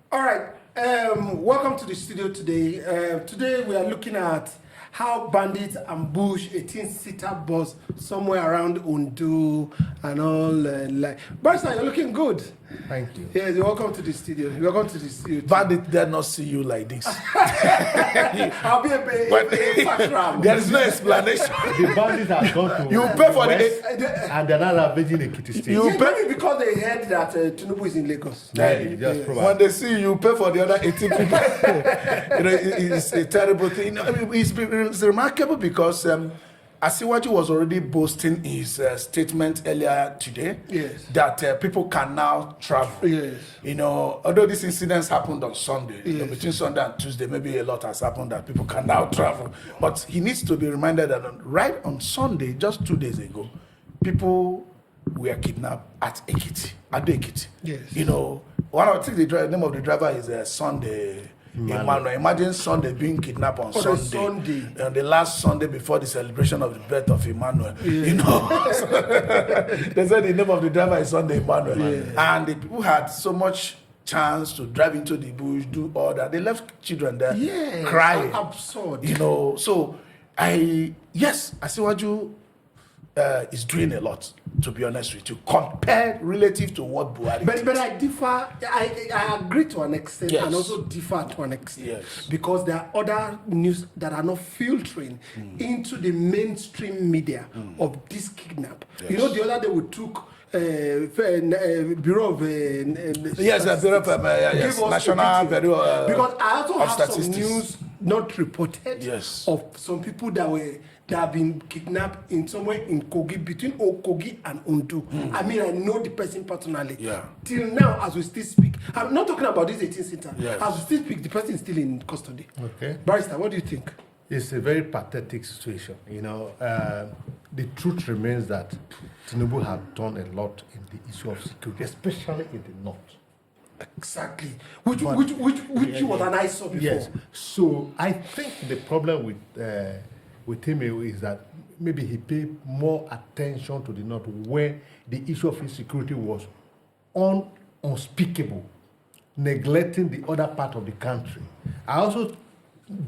All right. Welcome to the studio today. Today we are looking at how bandits ambush a 18-seater bus somewhere around Ondo and all. Barrister, you're looking good. Thank you. Yes, welcome to the studio. Welcome to the studio. Bandit dare not see you like this. I'll be a fast ram. There is no explanation. The bandits have gone to You pay for West, the. and they're not ravaging Ekiti State. You Yeah, maybe because they heard that Tinubu is in Lagos. Just probably. When they see you, pay for the other 18 people. It's a terrible thing. It's remarkable because Asiwaju was already boasting his statement earlier today that people can now travel. Yes. Although these incidents happened on Sunday, between Sunday and Tuesday, maybe a lot has happened that people can now travel. But he needs to be reminded that right on Sunday, just 2 days ago, people were kidnapped at Ekiti, Ekiti. Yes. One of the name of the driver is Sunday. Emmanuel. Imagine Sunday being kidnapped on Sunday. And the last Sunday before the celebration of the birth of Emmanuel. They said the name of the driver is Sunday Emmanuel. And the people had so much chance to drive into the bush, do all that. They left children there crying. Absurd. So I see what you is doing a lot, to be honest with you, compared relative to what Buhari did. But I differ. I agree to an extent and also differ to an extent because there are other news that are not filtering into the mainstream media of this kidnap. The other day we took Bureau of National Bureau because I also have some Statistics. news not reported of some people that have been kidnapped in somewhere in Kogi, between Kogi and Ondo. I mean, I know the person personally. Till now, as we still speak, I'm not talking about this 18-seater. As we still speak, the person is still in custody. Okay. Barrister, what do you think? It's a very pathetic situation. The truth remains that Tinubu has done a lot in the issue of security, especially in the north. Exactly. Which was an eyesore before. Yes. So I think the problem with him is that maybe he paid more attention to the north, where the issue of insecurity was unspeakable, neglecting the other part of the country. I also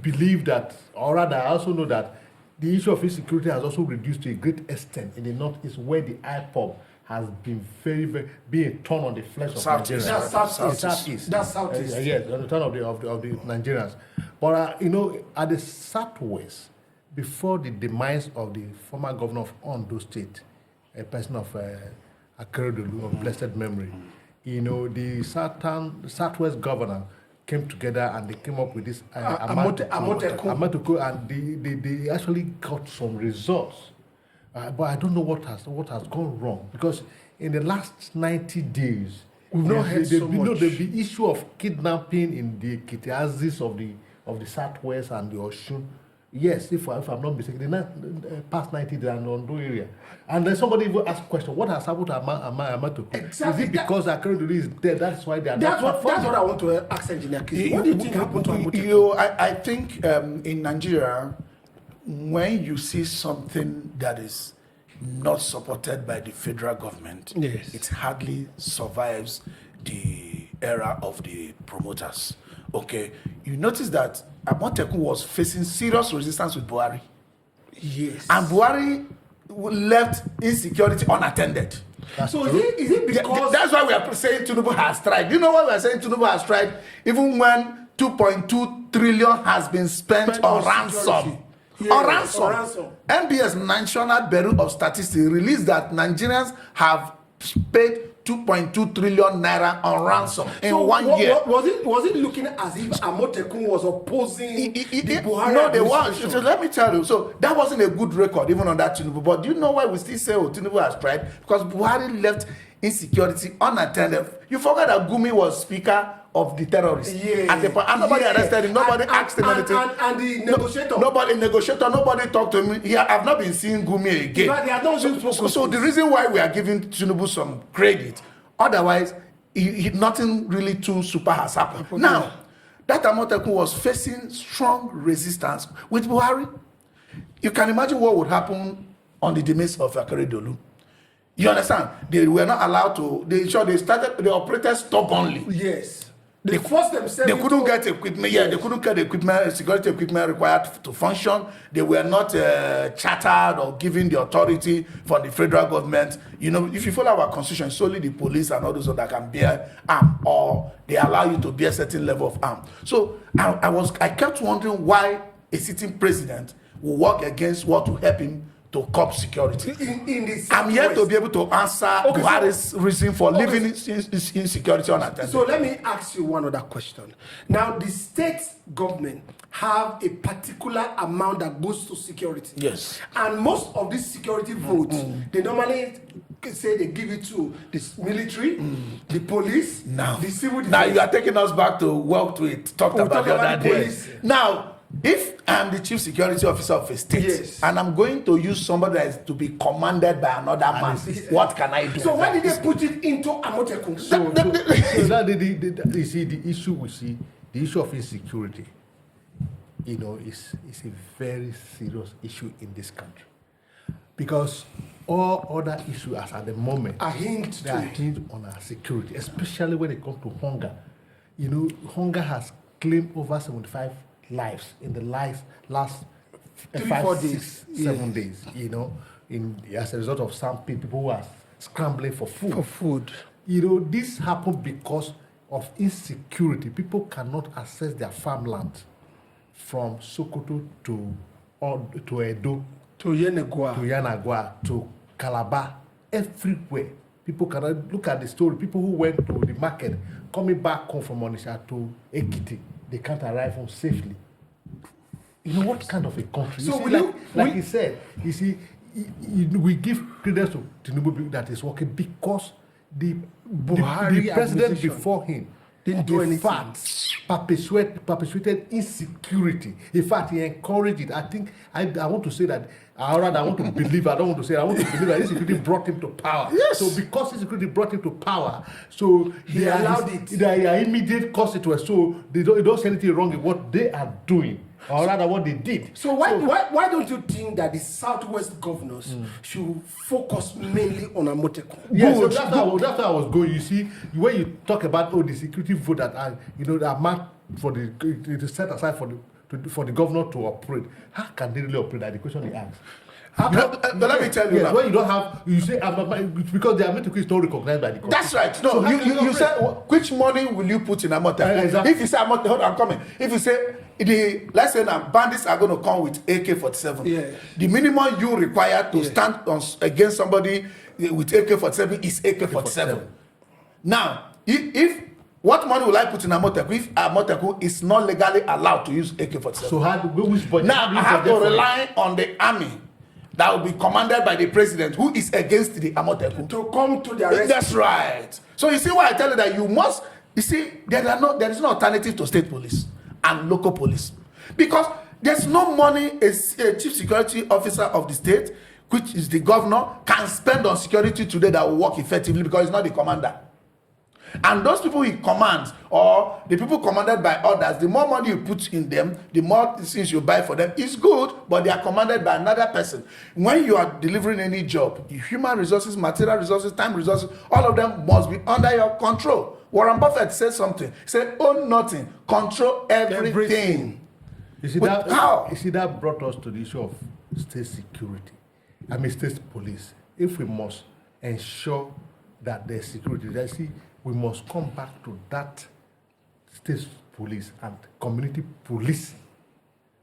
believe that, or rather, I also know that the issue of insecurity has also reduced to a great extent in the northeast, where the IPOB has been very, very being torn on the flesh of Nigerians. That's southeast. Yes, on the turn of the Nigerians. But at the southwest, before the demise of the former governor of Ondo State, a person of Akeredolu of blessed memory, the southwest governor came together and they came up with this Amotekun, and they actually got some results. But I don't know what has gone wrong, because in the last 90 days, we've not heard so much. The issue of kidnapping in the Kitiazis of the southwest and the Osun. Yes, if I'm not mistaken, the past 90 days in the Ondo area. And then somebody will ask a question: what has happened to Amotekun? Exactly. Is it because Akeredolu is dead? That's why they are that's what I want to ask Engineer Kizi. What do you think happened to Amotekun? I think in Nigeria, when you see something that is not supported by the federal government, it hardly survives the era of the promoters. Okay, you notice that Amotekun was facing serious resistance with Buhari. Yes. And Buhari left insecurity unattended. So is it because... That's why we are saying Tinubu has tried. Do you know why we are saying Tinubu has tried? Even when 2.2 trillion has been spent on ransom. On ransom. NBS National Bureau of Statistics released that Nigerians have paid 2.2 trillion naira on ransom in 1 year. Was it looking as if Amotekun was opposing the Buhari? No, they weren't. So let me tell you. So that wasn't a good record even on that Tinubu. But do you know why we still say Tinubu has tried? Because Buhari left insecurity unattended. You forgot that Gumi was speaker of the terrorists. And nobody arrested him. Nobody asked him anything. And the negotiator. Nobody talked to him. I've not been seeing Gumi again. So the reason why we are giving Tinubu some credit, otherwise, nothing really too super has happened. Now, that Amotekun was facing strong resistance with Buhari. You can imagine what would happen on the demise of Akeredolu. You understand? They were not allowed to. They operated stubbornly. Yes. They forced themselves. They couldn't get equipment. Yeah, they couldn't get the equipment, security equipment required to function. They were not chartered or given the authority from the federal government. You know, if you follow our constitution, solely the police and all those that can bear arm, or they allow you to bear a certain level of arm. So I kept wondering why a sitting president will work against what will help him to curb security. I'm here to be able to answer Buhari's reason for leaving insecurity unattended. So let me ask you one other question. Now, the state government have a particular amount that goes to security. Yes. And most of these security votes, they normally say they give it to the military, the police, the civil defense. Now you are taking us back to what we talked about the other day. Now, if I'm the chief security officer of a state, and I'm going to use somebody that is to be commanded by another man, what can I do? So why did they put it into Amotekun? You see, the issue of insecurity, you know, is a very serious issue in this country. Because all other issues at the moment are hinged on our security, especially when it comes to hunger. You know, hunger has claimed over 75 lives in the last 5, 6, 7 days, you know, as a result of some people who are scrambling for food. You know, this happened because of insecurity. People cannot access their farmland from Sokoto to Edo, to Yanagwa, to Calabar, everywhere. People cannot look at the story. People who went to the market, coming back home from Onitsha to Ekiti, they can't arrive home safely. You know what kind of a country? So like he said, you see, we give credence to Tinubu that is working because the president before him didn't do anything. Fact, perpetuated insecurity. In fact, he encouraged it. I think I want to say that. I want to believe. I don't want to say. I want to believe that insecurity brought him to power. Yes. So because insecurity brought him to power, so he allowed it. They are immediate consequences. So they don't say anything wrong in what they are doing, or rather what they did. So why don't you think that the Southwest governors should focus mainly on Amotekun? Yes, so that's how I was going. You see, when you talk about the security vote that the amount for the set aside for the governor to operate, how can they really operate? That's the question they ask. But let me tell you now. When you don't have, you say, because the Amotekun is not recognized by the country. That's right. No, so you said, which money will you put in Amotekun? Exactly. If you say Amotekun, hold on, I'm coming. If you say, let's say now, bandits are going to come with AK-47. The minimum you require to stand against somebody with AK-47 is AK-47. Now, if what money will I put in Amotekun if Amotekun is not legally allowed to use AK-47? So which budget? Now I have to rely on the army that will be commanded by the president, who is against the Amotekun, to come to their rescue. That's right. So you see why I tell you that you must. You see, there is no alternative to state police and local police, because there's no money a chief security officer of the state, which is the governor, can spend on security today that will work effectively, because he's not the commander. And those people he commands, or the people commanded by others, the more money you put in them, the more things you buy for them. It's good, but they are commanded by another person. When you are delivering any job, human resources, material resources, time resources, all of them must be under your control. Warren Buffett said something. He said, own nothing, control everything. You see, that brought us to the issue of state security. State police. If we must ensure that there's security, we must come back to that state police and community police,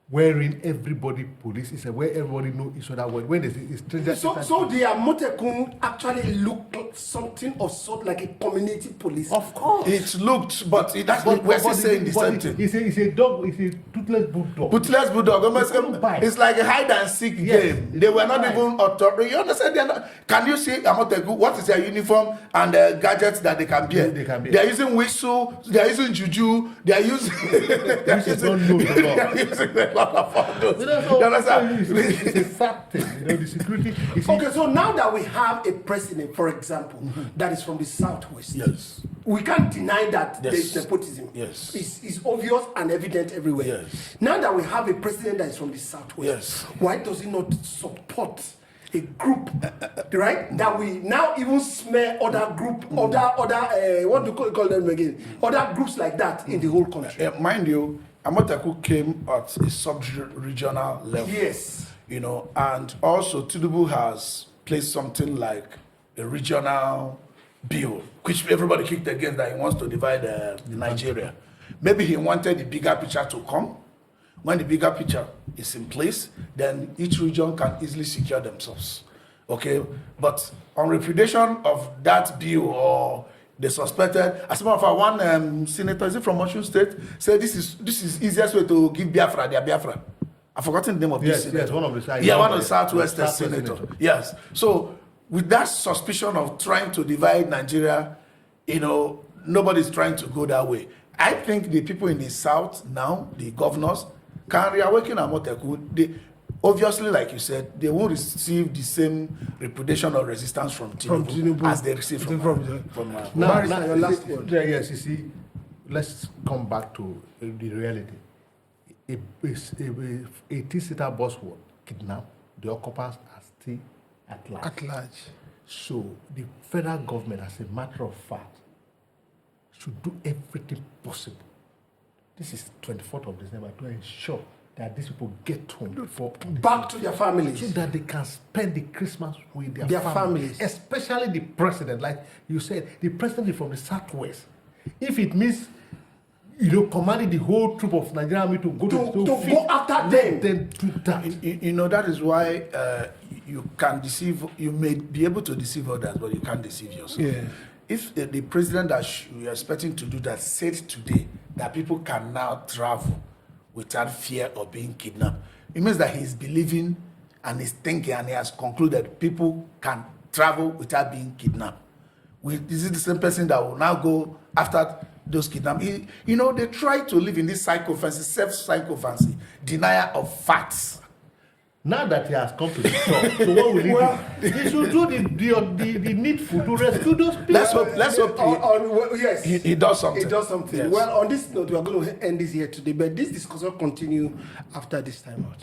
wherein everybody police is where everybody knows each other. When there's a stranger. So the Amotekun actually looked something of sort like a community police. Of course, it looked, but we're still saying the same thing. It's a dog. It's a toothless bulldog. Toothless bulldog. It's like a hide and seek game. They were not even authority. You understand? They are not. Can you see Amotekun? What is their uniform and the gadgets that they can bear? They are using whistle. They are using juju. They are using. They are using lot of photos. You understand? It's a fact thing. The security. Okay, so now that we have a president, for example, that is from the Southwest, we can't deny that there is nepotism. It's obvious and evident everywhere. Now that we have a president that is from the Southwest, why does he not support a group, right? That we now even smear other group, other what do you call them again? Other groups like that in the whole country. Mind you, Amotekun came at a sub-regional level. Yes. You know, and also Tinubu has placed something like a regional bill, which everybody kicked against, that he wants to divide Nigeria. Maybe he wanted the bigger picture to come. When the bigger picture is in place, then each region can easily secure themselves. Okay, but on repudiation of that bill, or the suspected, as a matter of fact, one senator, is it from Osun State, said this is easiest way to give Biafra their Biafra. I've forgotten the name of this senator. Yes, one of the one of the Southwest senator. Yes. So with that suspicion of trying to divide Nigeria, you know, nobody's trying to go that way. I think the people in the South now, the governors, can reawaken Amotekun. They obviously, like you said, they won't receive the same repudiation or resistance from Tinubu as they receive from now, your last word. Yes, you see, let's come back to the reality. A T-seater bus was kidnapped. The occupants are still at large. At large. So the federal government, as a matter of fact, should do everything possible. This is 24th of December, to ensure that these people get home before back to their families, so that they can spend the Christmas with their families. Especially the president, like you said, the president is from the Southwest. If it means, you know, commanding the whole troop of Nigerian army to go to go after them, then do that. You know, that is why you can deceive. You may be able to deceive others, but you can't deceive yourself. Yeah. If the president that you're expecting to do that said today that people can now travel without fear of being kidnapped, it means that he's believing and he's thinking and he has concluded people can travel without being kidnapped. Is it the same person that will now go after those kidnapped? You know, they try to live in this psychophancy, self-psychophancy, denial of facts. Now that he has come to the top, so what will he do? He should do the needful to rescue those people. Let's hope yes. He does something. He does something. Yes. Well, on this note, we are going to end this here today, but this discussion will continue after this time out.